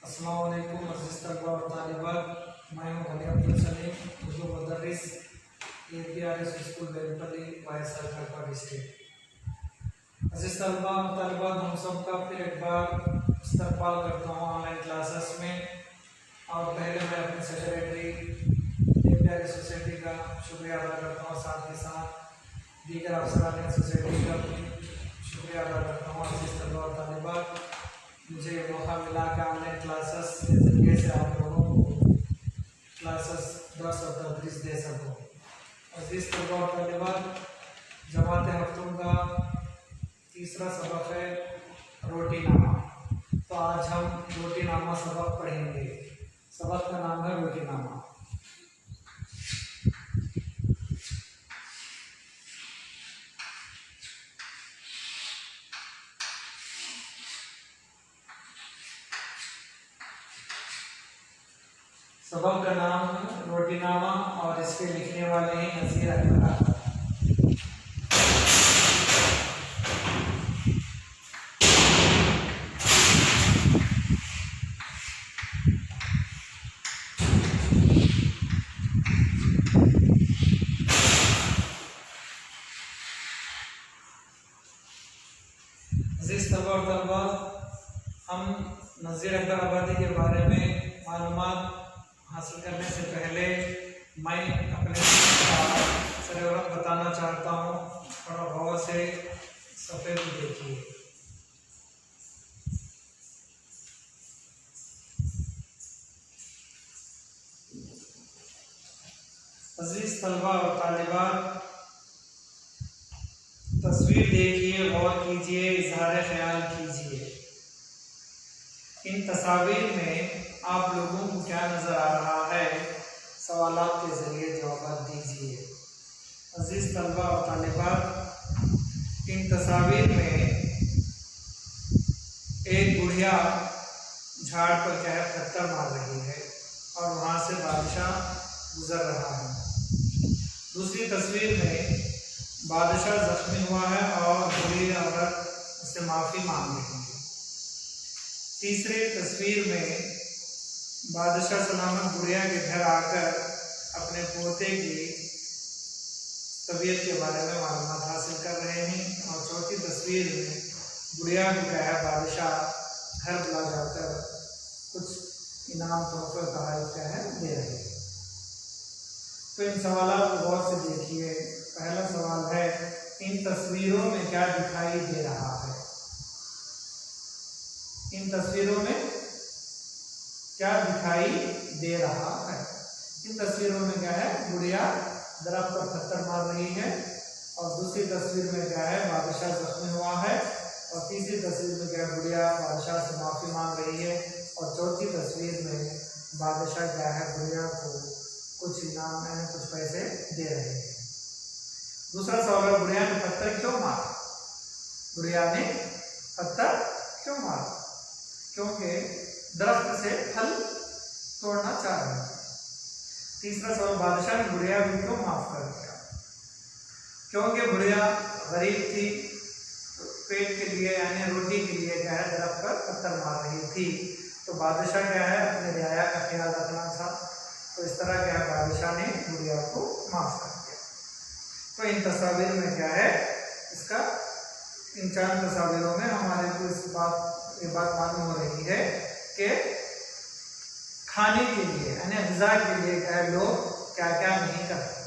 अस्सलाम वालेकुम अज़ीज़ तलबा और तालिबात, मैं हूँ गनी अब्दुल सलीम, उर्दू मुदर्रिस APRS school Belpalli YSR Kadapa district. अज़ीज़ तलबा और तालिबात, हम सब का फिर एक बार इस्तकबाल करता हूँ ऑनलाइन क्लासेस में। और पहले मैं अपने सेक्रेटरी APRS सोसाइटी का शुक्रिया अदा करता हूँ, साथ ही साथ दीगर अफसरान सोसाइटी का भी शुक्रिया अदा करता हूँ। अज़ीज़ तलबा और तालिबात, मुझे मौका मिला कि ऑनलाइन क्लासेस के ज़रिए से आप लोगों को क्लासेस दर्स और तदरीस दे सकूँ। अज़ीज़ तलबा और तालिबात, जमात हफ्तुम का तीसरा सबक है रोटीनामा। तो आज हम रोटीनामा सबक पढ़ेंगे। सबक का नाम है रोटीनामा। सबक का नाम है रोटीनामा और इसके लिखने वाले हैं नज़ीर अकबर। अज़ीज़ तलबा और तलबात, हम नज़ीर अकबर आबादी के बारे में मालूमात हासिल करने से पहले मैं अपने सरवरत बताना चाहता हूँ। थोड़ा गौर से सफ़ेद देखिए। अज़ीज़ तलबा और तालिबात, तस्वीर देखिए, गौर कीजिए, इज़हार ख्याल कीजिए। इन तस्वीर में आप लोगों को क्या नज़र आ रहा है, सवालात के ज़रिए जवाब दीजिए। अज़ीज़ तलबा और तालिबात, इन तस्वीर में एक बुढ़िया झाड़ पर क्या है पत्थर मार रही है और वहाँ से बादशाह गुजर रहा है। दूसरी तस्वीर में बादशाह जख्मी हुआ है और बुरी औरत उससे माफ़ी मांग रही है। तीसरी तस्वीर में बादशाह सलामत बुढ़िया के घर आकर अपने पोते की तबीयत के बारे में मालूमात हासिल कर रहे हैं। और चौथी तस्वीर में बुढ़िया को क्या है बादशाह घर बुला जाकर कुछ इनाम तोहफे तोहफ़े क्या है दे रहे हैं। तो इन सवालों को गौर से देखिए। पहला सवाल है, इन तस्वीरों में क्या दिखाई दे रहा है? इन तस्वीरों में क्या दिखाई दे रहा है? इन तस्वीरों में क्या है, बुढ़िया दरख्त पर पत्थर मार रही है। और दूसरी तस्वीर में क्या है, बादशाह जख्मी हुआ है। और तीसरी तस्वीर में क्या है, बुढ़िया बादशाह से माफ़ी मांग रही है। और चौथी तस्वीर में बादशाह क्या है बुढ़िया को कुछ इनाम यानी कुछ पैसे दे रहे हैं। दूसरा सवाल है, बुढ़िया ने पत्थर क्यों मारा? बुढ़िया ने पत्थर क्यों मारा? क्योंकि दरख्त से फल तोड़ना चाह रहे थे। तीसरा सवाल, बादशाह ने बुढ़िया को क्यों माफ कर दिया? क्योंकि बुढ़िया गरीब थी, तो पेट के लिए यानी रोटी के लिए क्या है दरख्त पर पत्थर मार रही थी। तो बादशाह क्या है अपने रियाया का ख्याल रखना था। तो इस तरह क्या है बादशाह ने बुढ़िया को माफ कर दिया। तो इन तस्वीर में क्या है, इसका इन चार तस्वीरों में हमारे को ये बात मालूम हो रही है कि खाने के लिए यानी ग़िज़ा के लिए क्या है लोग क्या क्या नहीं करते।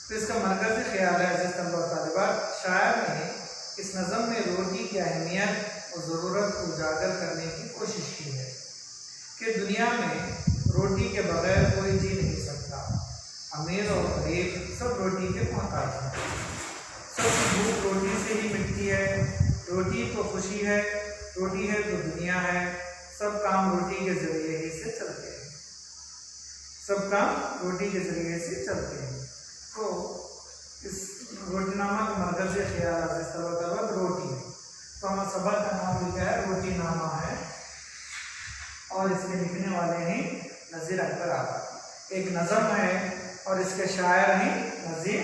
तो इसका मरकज़ी ख्याल है अज़ीज़ तलबा और तालिबात, शायर ने इस नज़म में रोटी की अहमियत और ज़रूरत को उजागर करने की कोशिश की है कि दुनिया में रोटी के बगैर कोई जी नहीं सकता। अमीर और गरीब सब रोटी के मोहताज हैं। सबकी भूख रोटी से ही मिटती है। रोटी तो खुशी है, रोटी है तो दुनिया है। सब काम रोटी के ज़रिए ही से चलते हैं। सब काम रोटी के ज़रिए से चलते हैं। तो इस रोटीनामा का मरकज़ी ख्याल रोटी है। तो हमारा सबक का नाम लिखा है रोटीनामा है और इसके लिखने वाले हैं नज़ीर अकबर आबादी। एक नज़म है और इसके शायर हैं नज़ीर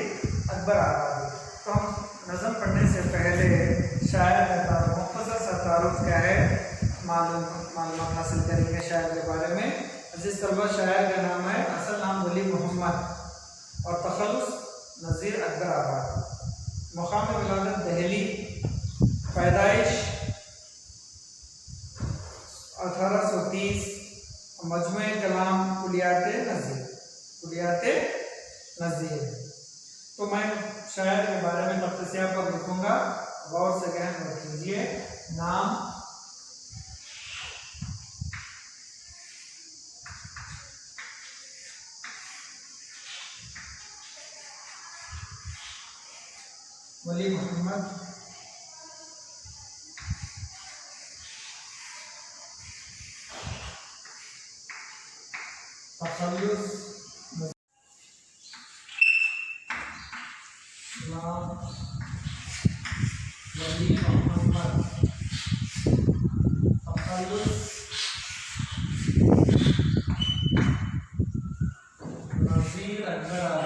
अकबर आबादी। तो हम नज़म पढ़ने से पहले शायर का मुख्तसर सा तारुफ क्या है मालूमात हासिल करेंगे शायर के बारे में। अजीज तलबा, शायर का नाम है, असल नाम वली मोहम्मद और तखल्लुस नज़ीर अकबर आबाद, मकाम विलादत दिल्ली, पैदाइश 1830, मजमूए कलाम कुलियात नज़ीर। तो मैं शायर के बारे में तख्तिसिया पर लिखूंगा, गौर से गहन नोट कीजिए। नाम, वली मोहम्मद, तखल्लुस नाम वली मोहम्मद, तखल्लुस नज़ीर अकबर।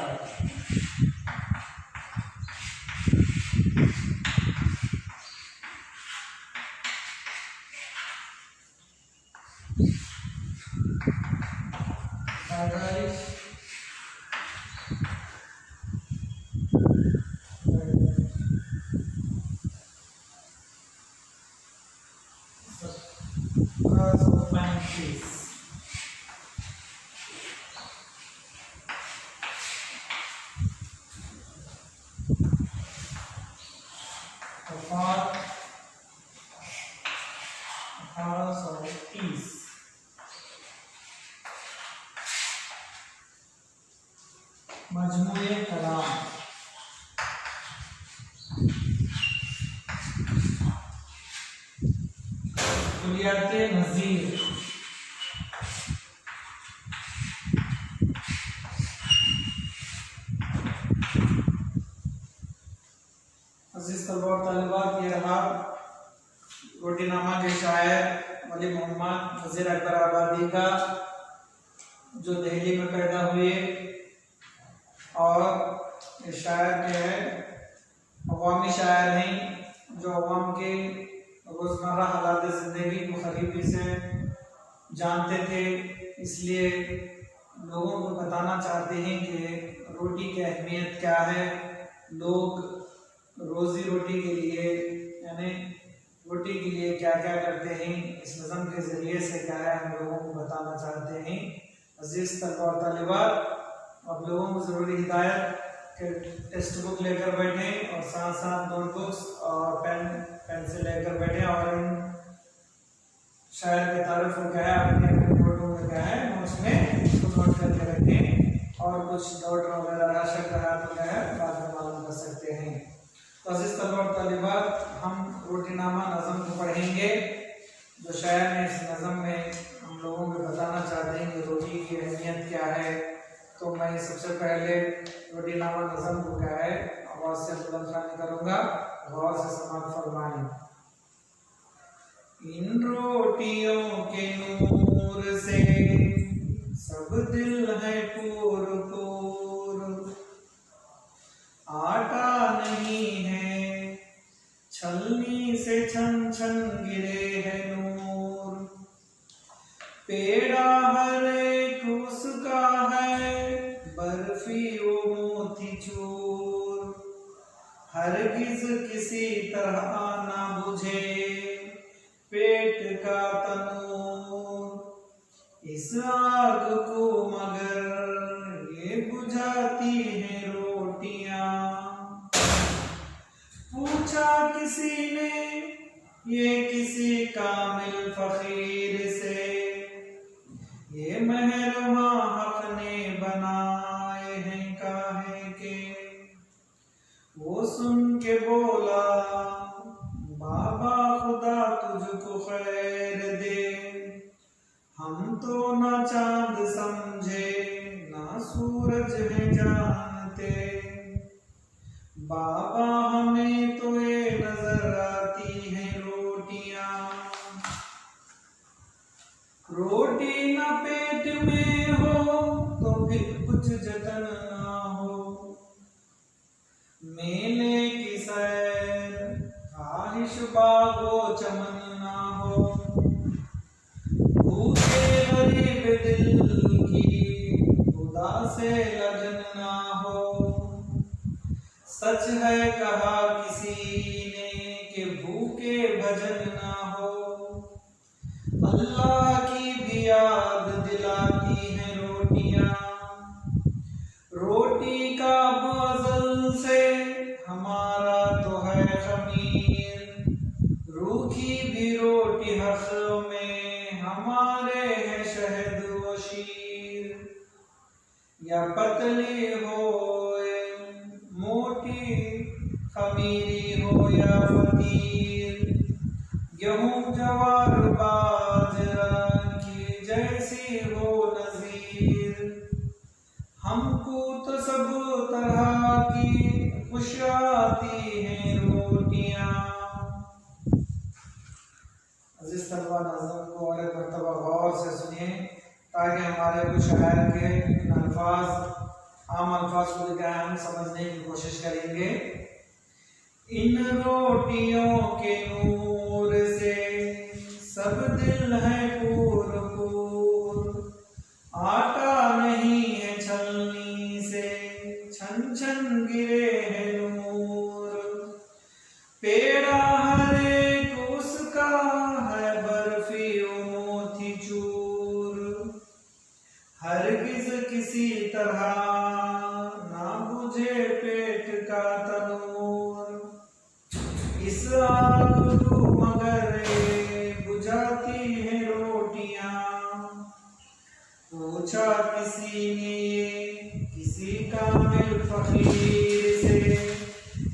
पैदाइश 1735, वफात 1830। मजमूए कलाम कुलियात नज़ीर। अजीज तलबा और तालिबात, ये रहा रोटीनामा के शायर वली मोहम्मद नज़ीर अकबर आबादी का, जो दिल्ली में पैदा हुए। और ये शायर जो है अवामी शायर नहीं, जो अवाम के रोज़मर्रा हालात ज़िंदगी को करीबी से जानते थे, इसलिए लोगों को बताना चाहते हैं कि रोटी की अहमियत क्या है। लोग रोज़ी रोटी के लिए, यानी रोटी के लिए क्या क्या करते हैं, इस नज़म के ज़रिए से क्या है हम लोगों को बताना चाहते हैं। अजीज़ तलबा और तालिबात, आप लोगों को ज़रूरी हिदायत के टेक्स्ट बुक लेकर बैठें और साथ साथ नोटबुक्स और पेंसिल लेकर बैठें और इन शायर की तारीफ को क्या है अपने नोटों में क्या है नोट्स में उसको नोट करके रखें, और कुछ डाउट वगैरह रहा शक रहा तो क्या है बाद में मालूम कर सकते हैं। तो अज़ीज़ तलबा और तालिबात, हम रोटीनामा नज़म को पढ़ेंगे, जो शायर ने इस नज़म में हम लोगों को बताना चाहते हैं कि रोटी की अहमियत क्या है। तो मैं सबसे पहले रोटीनामा नज़म को क्या है आवाज़ से बुलंद खानी करूँगा, गौर से समाप्त फरमाएं। इन रोटियों के नूर से सब दिल है पूर पूर, आटा नहीं है छलनी से छन छन गिरे है नूर, पेड़ा हर एक उसका है बर्फी वो मोती चूर, हरगिज किसी तरह ना बुझे पेट का तनूर, इस आग को मगर ये बुझाती है रोटियां। पूछा किसी ने ये किसी कामिल फकीर से, ये महरमा हक ने बनाए हैं काहे के। वो सुन के बोला बाबा खुदा तुझको खैर दे, हम तो ना चांद समझे ना सूरज है जानते, बाबा हमें तो ये नजर आती है रोटियां। रोटी ना पेट में हो तो फिर कुछ जतन ना हो, मेले की सैर ख्वाहिश बागो चमन ना हो, दिल की खुदा से लगन ना हो। सच है कहा किसी ने कि भूखे भजन ना हो। अल्लाह की भी याद दिलाती हैं रोटियां, रोटी का अज़ल से हमारा तो है खमीर। रूखी भी रोटी हक़ में हमारे है शहद व शीर। या पतली हो मोटी, खमीरी हो या फकीर, गेहूं जवार बाजरा की जैसी हो नज़ीर। हमको तो सब तरह की खुश आती हैं रोटियां। अज़ीज़ तलबा, नज़म को और एक मरतबा गौर से सुनिए ताकि हमारे कुछ शायर के इन अल्फाज, आम अल्फाज को क्या हम समझने की कोशिश करेंगे। इन रोटियों के नूर से सब दिल है पूर पूर। आटा नहीं है छलनी से छन छन गिरे है नूर। पेड़ा हर एक उसका है बर्फी मोती चूर। हरगिज़ किसी तरह ना बुझे पेट का तनूर। इस आग को मगर बुझाती है रोटियां। पूछा किसी ने किसी कामिल फकीर से,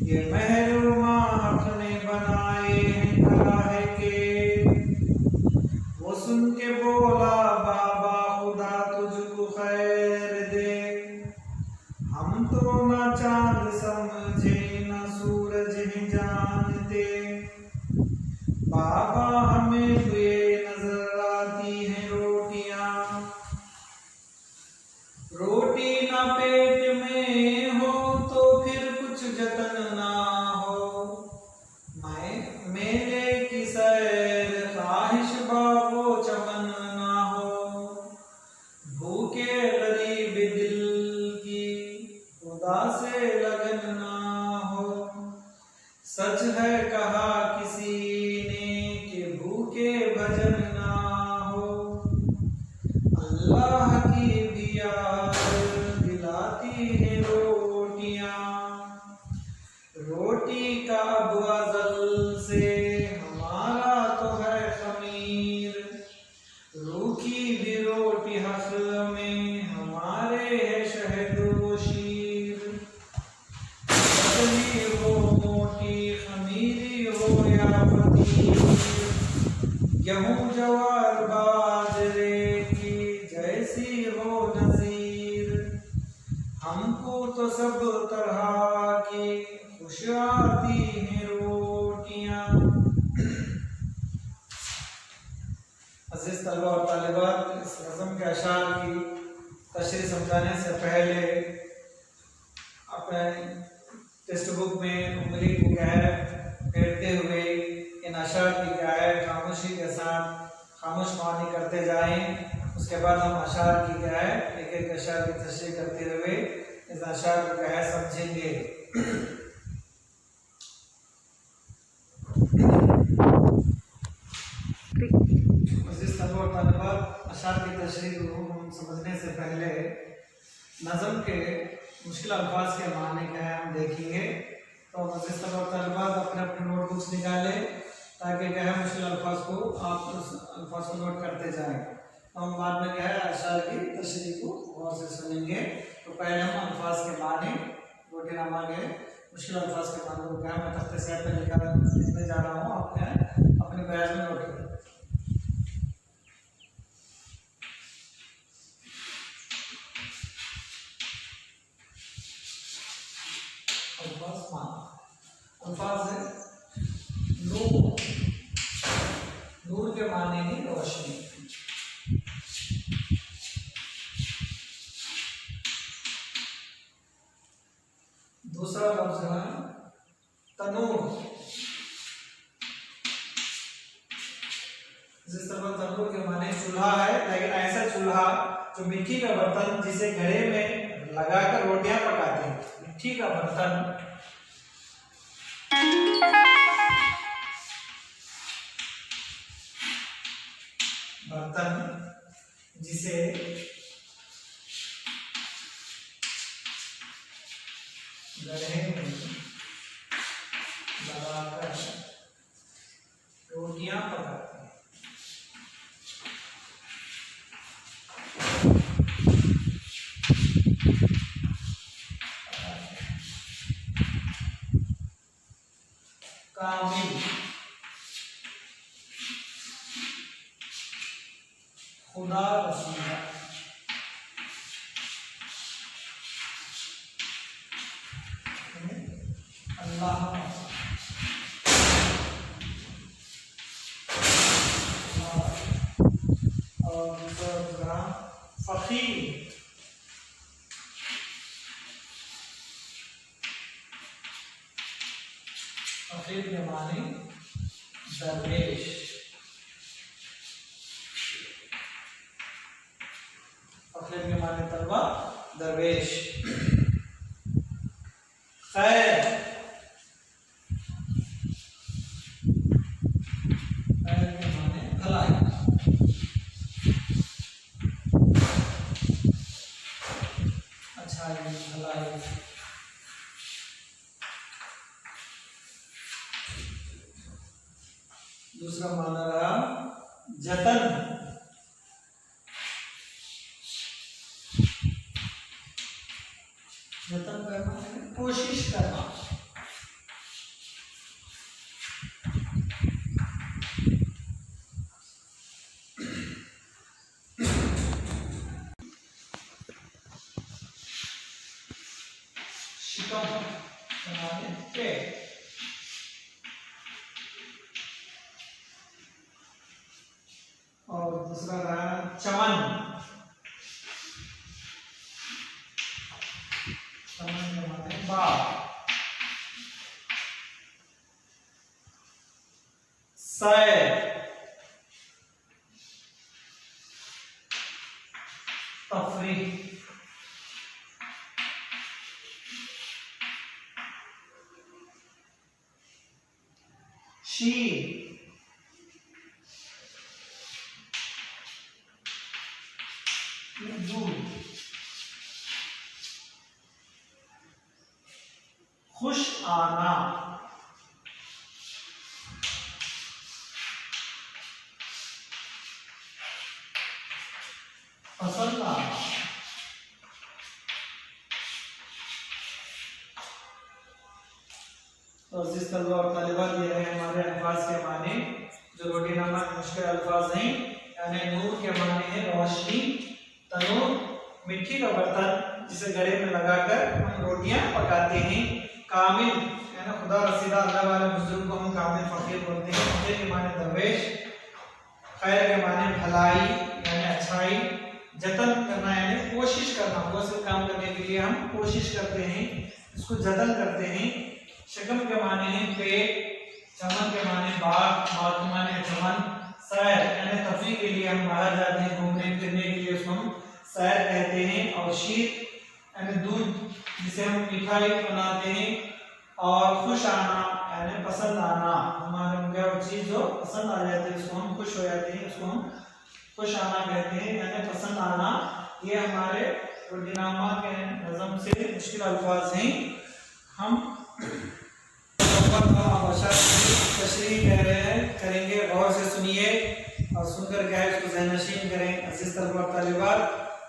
ये महरूमा हक़ ने बनाए हैं काहे के। वो सुन के बोला बाबा खुदा तुझको खैर दे। हम तो न चांद समझे न सूरज ही जानते। बाबा हमें तो ये नजर आती हैं रोटियां। रोटी ना पेट में हो तो फिर कुछ जतन ना हो। मेरे की सैर ख्वाहिश बागो चमन ना हो। भूखे गरीब दिल की खुदा से लगन ना हो। सच है कहा किसी ने कि भूखे भजन ना हो। अल्लाह की भी याद दिलाती है रोटियां। रोटी का अब अज़ल से हमारा तो है खमीर। रूखी भी रोटी हक़ में हमारे है शहद व शीर। पतली हो मोटी, खमीरी हो या फकीर, गेहूं जवार बाजरे की जैसी हो नज़ीर। हमको तो सब तरह की खुश आती हैं रोटियां। अज़ीज़ तलबा और तालिबात, इस नज़म के अशार की तशरीह समझाने से पहले अपने टेक्स्ट बुक में उंगली को क्या है फेरते हुए इन अशार की क्या है खामोशी के साथ खामोश मानी करते जाएं। उसके बाद हम अशार की क्या है एक एक अशार की तशरीह करते हुए इस अशार को क्या है समझेंगे। अशार की तशरीह को हम समझने से पहले नज़म के मुश्किल अल्फाज के माने क्या है हम देखेंगे। तो तलबा अपने अपने नोटबुक्स निकालें ताकि क्या है मुश्किल अल्फाज को आप उस अल्फाज को नोट करते जाएं। तो हम बाद में क्या है अशार की तशरीह को गौर से सुनेंगे। तो पहले हम अल्फाज के माने रोटीनामा के मुश्किल अल्फाज के माने को क्या मैं तख्ते से पे लिखने जा रहा हूँ। आप क्या है अपने बयान में नोट करें। अल्फाज है नूर। नूर के माने ही रोशनी। दूसरा लफ्ज है तनूर। जिस तरह तनूर के माने चूल्हा है, लेकिन ऐसा चूल्हा, जो मिट्टी का बर्तन जिसे घड़े में लगाकर रोटियां पकाते हैं, मिट्टी का बर्तन। जिसे गढ़े में लगाकर रोटियां पकाते हैं। कामिल, खुदा रसीदा, अल्लाह, और दूसरा फकीर, फकीर के माने दरवेश, फकीर के माने तलबा दरवेश। खैर, खैर के माने भलाई, अच्छाई, भलाई। दूसरा माना रहा जतन, जतन करना है कोशिश करना। शिकम माने पेट, और दूसरा रहा चमन, चमन के माने बाग। सैर, तफरीह, शीर, दूध, खुश आना, पसंद आना। तो जिस तलबा और तालिबात ये रहे हमारे अल्फाज के माने, जो रोटी नामक मुश्किल अल्फाज हैं, यानी नूर के माने हैं रोशनी, तनूर मिट्टी का बर्तन जिसे गले में लगाकर हम रोटियां पकाते हैं। कामिल यानी खुदा रसीदा, अल्लाह वाले बुजुर्ग को हम कामिल फकीर बोलते हैं। फकीर के माने दरवेश, खैर के माने भलाई यानी अच्छाई, जतन करना यानी कोशिश करना, कोई से काम करने के लिए हम कोशिश करते हैं, इसको जतन करते हैं। शकम के माने हैं पेट, चमन के माने बाग, बाग के माने चमन, सैर यानी तफरीह के लिए हम बाहर जाते हैं घूमने फिरने के लिए, उसको हम सैर कहते हैं। और शीर यानी दूध जिसे हम मिठाई बनाते हैं। और खुश आना यानी पसंद आना, हमारे मुझे वो चीज जो पसंद आ जाती है उसको हम खुश हो जाते हैं, उसको हम खुश आना कहते हैं यानी पसंद आना। ये हमारे रोटीनामा के नज़म से मुश्किल अल्फाज हैं। हम तशरीह कह रहे हैं, करेंगे, गौर से सुनिए और सुनकर क्या है इसको ज़हनशीन करें। अज़ीज़ तलबा और तालिबात,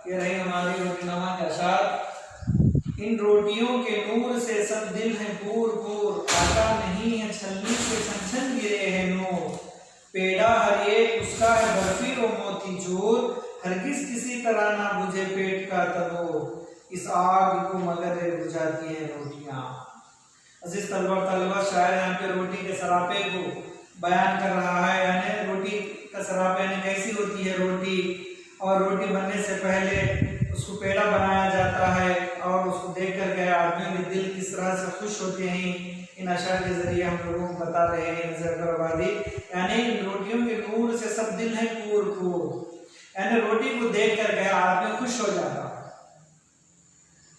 ये रहे हमारी रोटीनामा के अशार। इन रोटियों के नूर से सब दिल हैं पूर पूर, आता नहीं है छलनी से छन छन गिरे हैं नूर। पेड़ा हर एक उसका है बर्फी और मोती चूर, हरगिज किसी तरह ना बुझे पेट का तनूर, इस आग को मगर बुझाती है रोटियां। अजीज तलबा तलबा, शायर यहाँ पे रोटी के सरापे को बयान कर रहा है, यानी रोटी का सरापा यानी कैसी होती है रोटी, और रोटी बनने से पहले उसको पेड़ा बनाया जाता है और उसको देख कर के आदमियों के दिल किस तरह से खुश होते हैं। इन अशार के जरिए हम लोगों को बता रहे हैं नजर बर्बादी, यानी इन रोटियों के नूर से सब दिल है पूर पूर, यानी रोटी को देख कर के आदमी खुश हो जाता है।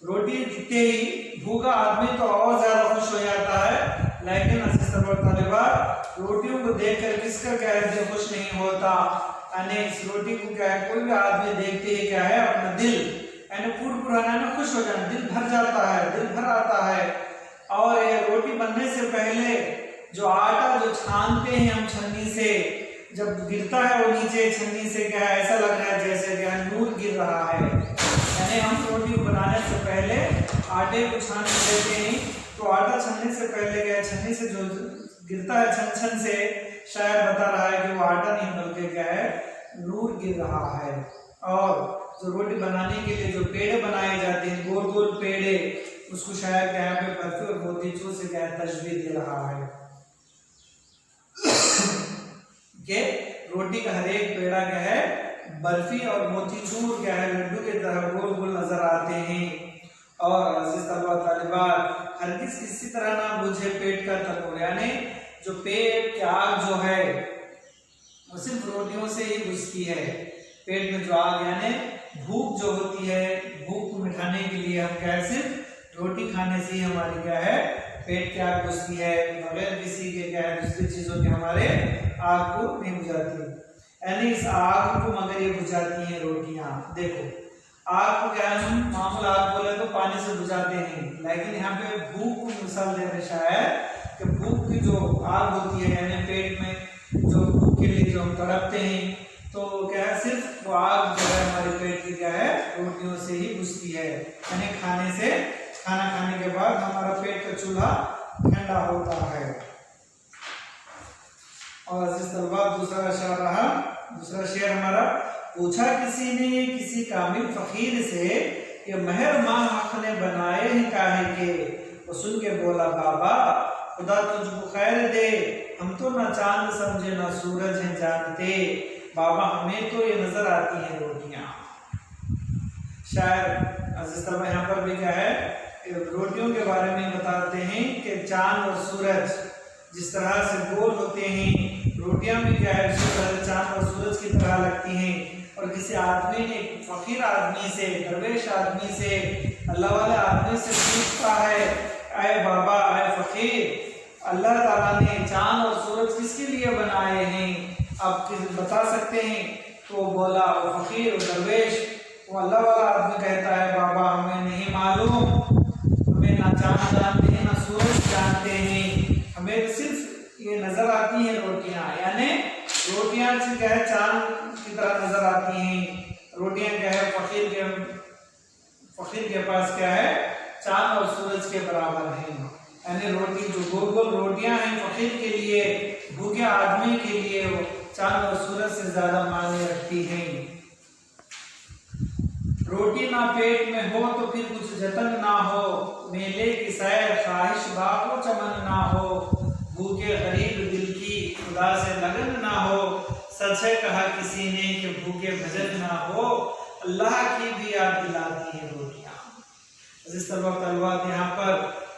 रोटी दिखते ही भूखा आदमी तो और ज्यादा खुश हो जाता है, लेकिन रोटियों को देखकर किसका क्या है दिल खुश नहीं होता। यानी इस रोटी को क्या है कोई भी आदमी देखते ही क्या है अपना दिल यानी पुराना खुश हो जाना, दिल भर जाता है, दिल भर आता है। और ये रोटी बनने से पहले जो आटा जो छानते हैं हम छन्नी से, जब गिरता है वो नीचे छन्नी से क्या है ऐसा लग रहा है जैसे क्या नूर गिर रहा है। यानी हम रोटी को बनाने से पहले आटे को छान लेते हैं, तो आटा छनने से पहले क्या छन्नी से जो गिरता है छन छन से, शायद बता रहा है कि वो आटा नहीं बल्कि क्या है नूर गिर रहा है। और जो रोटी बनाने के लिए जो पेड़े बनाए जाते हैं गोल गोल पेड़े, उसको शायद क्या है बर्फी और मोतीचूर से क्या है तशबीह दे रहा है कि रोटी का हर एक पेड़ा क्या है बर्फी और मोतीचूर क्या है लड्डू के तरह गोल गोल नजर आते हैं। और अजीज तलबा तालिबात हरगिज़ किसी तरह ना बुझे पेट का तंदूर, यानी जो पेट की आग जो है वो सिर्फ रोटियों से ही बुझती है। पेट में जो आग यानी भूख जो होती है, भूख को मिटाने के लिए हम क्या है सिर्फ रोटी खाने से ही हमारी क्या है पेट की आग बुझती है, बगैर किसी के क्या है दूसरी चीजों के हमारे आग को नहीं बुझाती। यानी इस आग को मगर ये बुझाती हैं रोटियां। देखो आग को क्या है हम मामूल आग बोले तो पानी से बुझाते हैं, लेकिन यहाँ पे भूख को मिसाल दे रहे शायद कि भूख की जो आग होती है यानी पेट में जो भूख के लिए जो हम तड़पते हैं, तो क्या है सिर्फ वो आग जो है हमारे पेट की क्या है रोटियों से ही बुझती है। यानी खाना खाने के बाद हमारा पेट का चूल्हा ठंडा होता है। और अजीज तलबा दूसरा शेर हमारा, पूछा किसी ने किसी कामिल फकीर से कि महर माँ हक ने बनाए हैं काहे के, वो सुन के बोला बाबा खुदा तुझको खैर दे, हम तो ना चांद समझे ना सूरज हैं जानते, बाबा हमें तो ये नजर आती हैं रोटियां। शायद अजीज तलबा यहाँ पर भी क्या है रोटियों के बारे में बताते हैं कि चांद और सूरज जिस तरह से गोल होते हैं, रोटियां भी क्या है उसी तरह चांद और सूरज की तरह लगती हैं। और किसी आदमी ने फकीर आदमी से दरवेश आदमी से अल्लाह वाले आदमी से पूछता है आए बाबा आए फकीर अल्लाह ताला ने चांद और सूरज किसके लिए बनाए हैं, आप बता सकते हैं? तो बोला वो फकीर और दरवेश वो अल्लाह वाला आदमी कहता है बाबा हमें नहीं मालूम, हमें ना चांद जानते हैं ना सूरज जानते हैं, हमें सिर्फ ये नजर आती हैं रोटियां। यानी रोटियां से क्या है चांद की तरह नजर आती हैं, रोटियां क्या है फकीर के पास क्या है चांद और सूरज के बराबर हैं। यानी रोटी जो गोल गोल रोटियां हैं फकीर के लिए, भूखे आदमी के लिए वो चांद और सूरज से ज्यादा मायने रखती हैं। रोटी ना पेट में हो तो फिर कुछ जतन ना हो, मेले की सैर ख्वाहिश बागो चमन ना हो, भूखे गरीब दिल की खुदा से लगन ना हो, सच है कहा किसी ने कि भूखे भजन ना हो, अल्लाह की भी याद दिलाती है रोटियां। इस तलवात यहाँ पर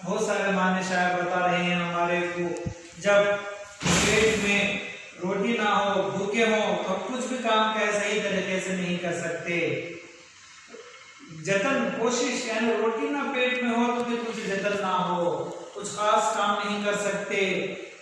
बहुत सारे माने शायर बता रहे हैं हमारे को, जब पेट में रोटी ना हो भूखे हो तो कुछ भी काम क्या सही तरीके से नहीं कर सकते। जतन कोशिश यानी रोटी ना पेट में हो तो फिर कुछ जतन ना हो, कुछ खास काम नहीं कर सकते।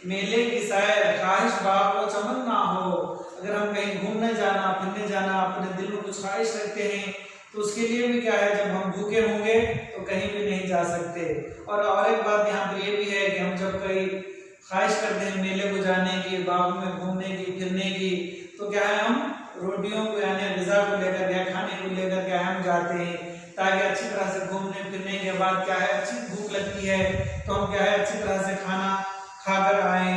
मेले की सैर ख्वाहिश बाग व चमन ना हो, अगर हम कहीं घूमने जाना फिरने जाना अपने दिल में कुछ ख्वाहिश रखते हैं तो उसके लिए भी क्या है जब हम भूखे होंगे तो कहीं भी नहीं जा सकते। और एक बात यहाँ पर ये भी है कि हम जब कहीं ख्वाहिश करते हैं मेले को जाने की, बाग में घूमने की फिरने की, तो क्या है हम रोटियों को यानी ग़िज़ा को लेकर या खाने को लेकर क्या हम जाते हैं ताकि अच्छी तरह से घूमने फिरने के बाद क्या है अच्छी भूख लगती है तो हम क्या है अच्छी तरह से खाना खाकर आए।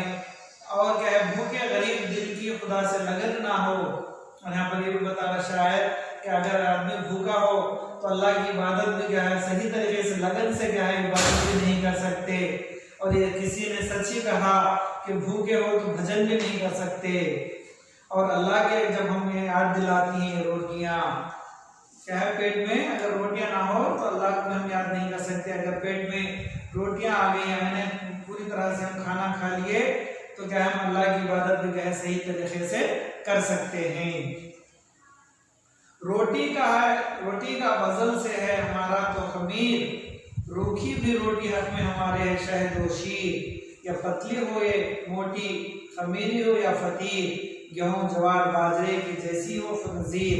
और क्या है भूखे गरीब दिल की खुदा से लगन ना हो। और यहाँ पर ये भी बता रहा शायद कि अगर आदमी भूखा हो तो अल्लाह की इबादत भी क्या है सही तरीके से लगन से क्या है इबादत भी नहीं कर सकते। और ये किसी ने सच ही कहा कि भूखे हो तो भजन भी नहीं कर सकते। और अल्लाह के जब हम ये याद दिलाती हैं रोटियां क्या है पेट में अगर रोटियां ना हो तो अल्लाह को हम याद नहीं कर सकते। अगर पेट में रोटियां आ गई यानी पूरी तरह से हम खाना खा लिए तो क्या हम अल्लाह की इबादत भी क्या है सही तरीके से कर सकते हैं। रोटी का वजन से है हमारा तो खमीर, रूखी भी रोटी हक में हमारे है शहद व शीर। या पतली हो या मोटी, खमीरी हो या फतीर, गेहूं जवार बाजरे की जैसी हो नजीर,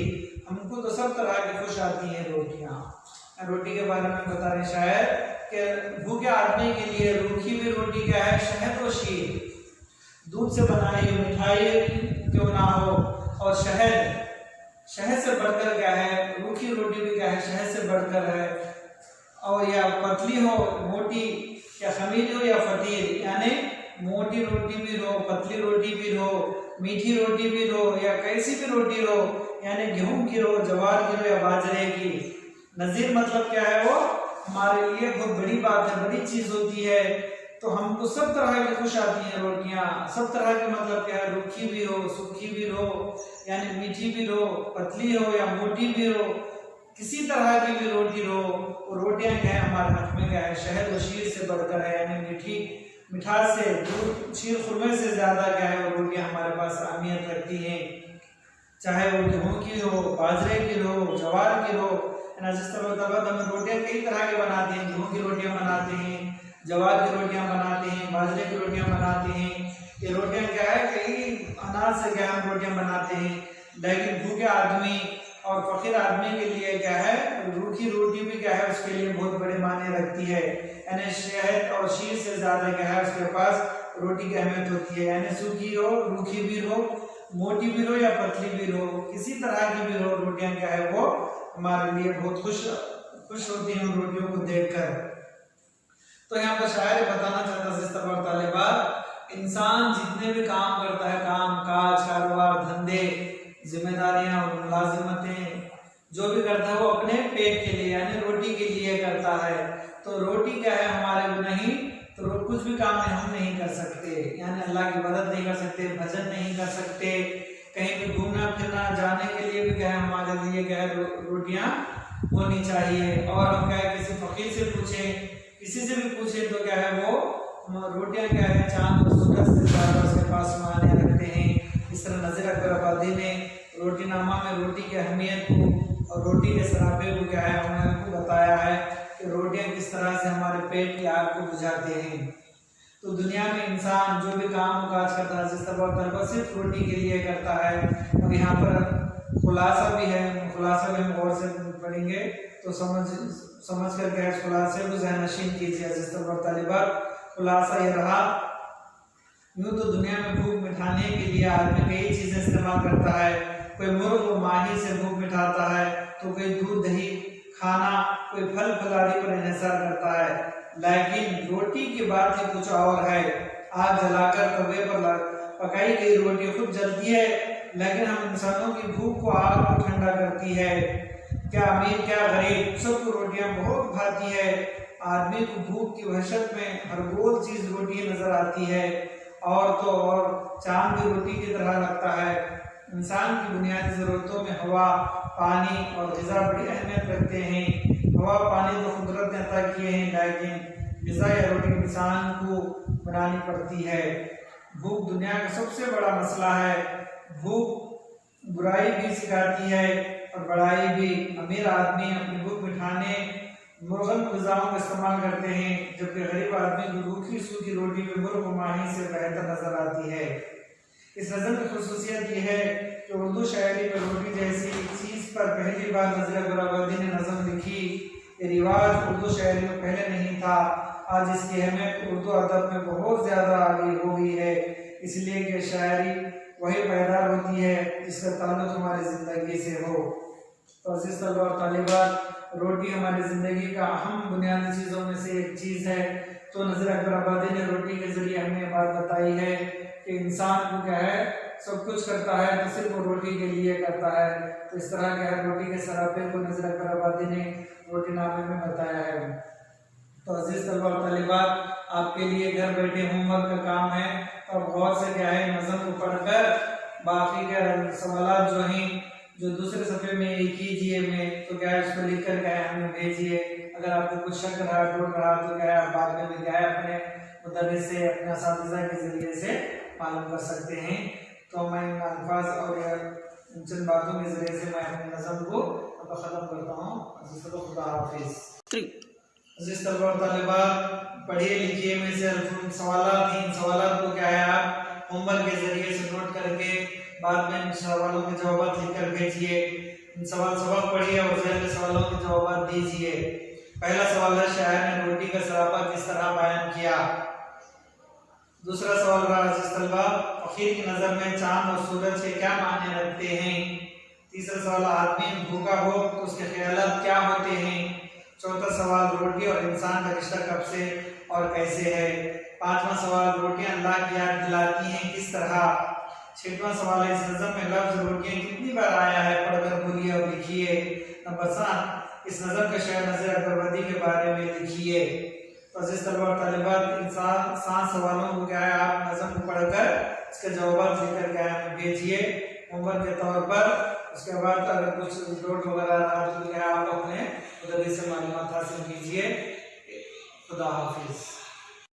हमको तो सब तरह की खुश आती हैं रोटियां। रोटी के बारे में बता रहे शायर कि भूखे आदमी के लिए रूखी भी रोटी क्या है, शहद व शीर, दूध से बनाई हुई मिठाई क्यों ना हो, और शहद से बढ़कर क्या है, रूखी रोटी भी क्या है, शहद से बढ़कर है। और या पतली हो मोटी, या खमीरी हो या फतीर, यानी मोटी रोटी भी लो, पतली रोटी भी लो, मीठी रोटी भी लो, या कैसी भी रोटी लो, यानी गेहूं की लो, जवार की लो या बाजरे की। नजीर मतलब क्या है, वो हमारे लिए बहुत बड़ी बात है, बड़ी चीज होती है। तो हमको सब तरह की खुश आती हैं रोटियां, सब तरह के मतलब क्या है, रूखी भी हो, सूखी भी हो, यानी मीठी भी लो, पतली हो या मोटी भी हो, किसी तरह की भी रोटी लो। रोटियां क्या है हमारे हाथ में क्या है, शहद व शीर से बढ़कर है, यानी मिठास से, दूध शीर खुरमे से ज्यादा क्या है वो रोटियां हमारे पास अहमियत रखती हैं। चाहे वो गेहूं की हो, बाजरे की हो, जवार की हो, जिस तरह हम रोटियां कई तरह के बनाते हैं, गेहूं की रोटियां बनाते हैं, जवार की रोटियां बनाते हैं, बाजरे की रोटियां बनाते हैं। ये रोटियां क्या है, कई अनाज से क्या हम रोटियां बनाते हैं। लेकिन भूखे आदमी और फकीर आदमी के लिए क्या है, रूखी रोटी भी क्या है उसके लिए बहुत बड़े मायने रखती है। यानी शहद और शीर से ज्यादा क्या है उसके पास रोटी की अहमियत होती है। यानी सूखी हो, रूखी भी हो, मोटी भी हो या पतली भी हो, किसी तरह की भी हो, रोटियां क्या है वो हमारे लिए बहुत खुश होती हैं उन रोटियों को देखकर। तो यहाँ पर शायर बताना चाहता है, जिस तरह तालिबात इंसान जितने भी काम करता है, काम काज कारोबार धंधे जिम्मेदारियां और मुलाजिमतें जो भी करता है वो अपने पेट के लिए यानी रोटी के लिए करता है। तो रोटी क्या है हमारे नहीं तो कुछ भी काम हम नहीं कर सकते, यानी अल्लाह की मदद नहीं कर सकते, भजन नहीं कर सकते, कहीं भी घूमना फिरना जाने के लिए भी क्या है हमारे लिए क्या है रोटियां होनी चाहिए। और हम क्या है किसी फकीर से पूछें, किसी से भी पूछें तो क्या है वो रोटियां क्या है चांद और सूरज से ज्यादा उसके पास मायने रखते हैं। इस तरह नज़ीर अकबर आबादी ने रोटीनामा में रोटी की अहमियत को और रोटी के सराफे को क्या है उन्होंने बताया है कि रोटियां किस तरह से हमारे पेट की आग को बुझाते हैं। तो दुनिया में इंसान जो भी काम काज करता है जिस तरह सिर्फ रोटी के लिए करता है। और यहाँ पर खुलासा भी है, खुलासा भी हम गौर से पढ़ेंगे तो समझ कर क्या है खुलासे को ज़हन नशीन कीजिए। जिस तरह तालिबात खुलासा ये रहा, यूँ तो दुनिया में भूख मिटाने के लिए आदमी कई चीजें इस्तेमाल करता है। कोई मुर्ग और माही से भूख मिटाता है, तो कोई दूध दही खाना, कोई फल फलारी पर इन्हिसार करता है। लेकिन रोटी की बात ही कुछ और है। आग जलाकर तवे पर पकाई गई रोटी खुद जलती है, लेकिन हम इंसानों की भूख को आग को ठंडा करती है। क्या अमीर क्या गरीब सबको रोटियां बहुत भाती है। आदमी को भूख की वहशत में हर गोल चीज रोटी नजर आती है, और तो और चांद भी रोटी की तरह लगता है। इंसान की बुनियादी जरूरतों में हवा, पानी और ग़िज़ा बड़ी अहमियत रखते हैं। हवा पानी तो कुदरत ने अता किए हैं, लेकिन ग़िज़ा या रोटी इंसान को बनानी पड़ती है। भूख दुनिया का सबसे बड़ा मसला है। भूख बुराई भी सिखाती है और बड़ाई भी। अमीर आदमी अपनी भूख मिटाने मुर्गन ग़िज़ाओं का इस्तेमाल करते हैं, जबकि गरीब आदमी को रूखी सूखी रोटी में मुर्ग माही से बेहतर नजर आती है। इस नज़म की खुसूसियत यह है कि उर्दू शायरी में रोटी जैसी चीज़ पर पहली बार नज़ीर अकबर आबादी ने नज़म लिखी। ये रिवाज उर्दू शायरी में पहले नहीं था। आज इसकी अहमियत उर्दू अदब में बहुत ज़्यादा आगे हो गई है, इसलिए कि शायरी वही पैदा होती है जिसका ताल्लुक हमारी ज़िंदगी से हो। तो अज़ीज़ तलबा और तालिबात, रोटी हमारी ज़िंदगी का अहम बुनियादी चीज़ों में से एक चीज़ है। तो नज़ीर अकबर आबादी ने रोटी के ज़रिए हमें बात बताई है कि इंसान को क्या है सब कुछ करता है तो सिर्फ वो रोटी के लिए करता है। तो इस तरह क्या है रोटी के सराफे को नज़ीर अकबर आबादी ने रोटीनामे में बताया है। तो अज़ीज़ तलबा और तालिबात, आपके लिए घर बैठे होमवर्क का काम है, तो अब गौर से क्या है नज़म को पढ़कर बाकी के सवाल जो हैं जो दूसरे सफ़े में कीजिए में तो क्या है उसको लिख कर क्या है हमें भेजिए। अगर आपको कुछ शक रहा डूब रहा तो क्या है आप बाद में भी क्या है अपने मुदर्रिस से अपने असातिज़ा के ज़रिए से मालूम कर सकते हैं। तो मैं इन अल्फाज और इन चंद बातों के जरिए से मैं अपने नज़म को अब ख़त्म करता हूँ। खुदा हाफिज़। अज़ीज़ तलबा और तालिबात, पढ़िए लिखिए में से सवाल इन सवाल को क्या है आप होमवर्क के जरिए से नोट करके बाद में इन सवालों के जवाब लिखकर भेजिए। इन सबक पढ़िए और जहन में सवालों के जवाब दीजिए। पहला सवाल है, शायर ने रोटी का सरापा किस तरह बयान किया। दूसरा सवाल रहा अज़ीज़ तलबा, फकीर की नज़र में चांद और सूरज के क्या मायने रखते हैं। तीसरा सवाल, आदमी भूखा हो तो उसके ख्यालात क्या होते हैं। चौथा सवाल, रोटी और इंसान का रिश्ता कब से और कैसे है। पांचवा सवाल, रोटियां अल्लाह की याद दिलाती हैं किस तरह। छठवां सवाल है, इस नज़म में लफ्ज रोटियां कितनी बार आया है, पढ़कर बोलिए और लिखिए। नंबर 7, इस नज़म के शायर नज़र अकबरवती के बारे में लिखिए। तो अज़ीज़ तलबा और तालिबात, इन 7 सवालों को क्या है आप नज़म को पढ़कर इसके जवाब लिखकर क्या है भेजिए होमवर्क के तौर पर। उसके बाद अगर कुछ डाउट वगैरह रहा तो क्या आप अपने उधर से मालूमात हासिल कीजिए। खुदा हाफिज़।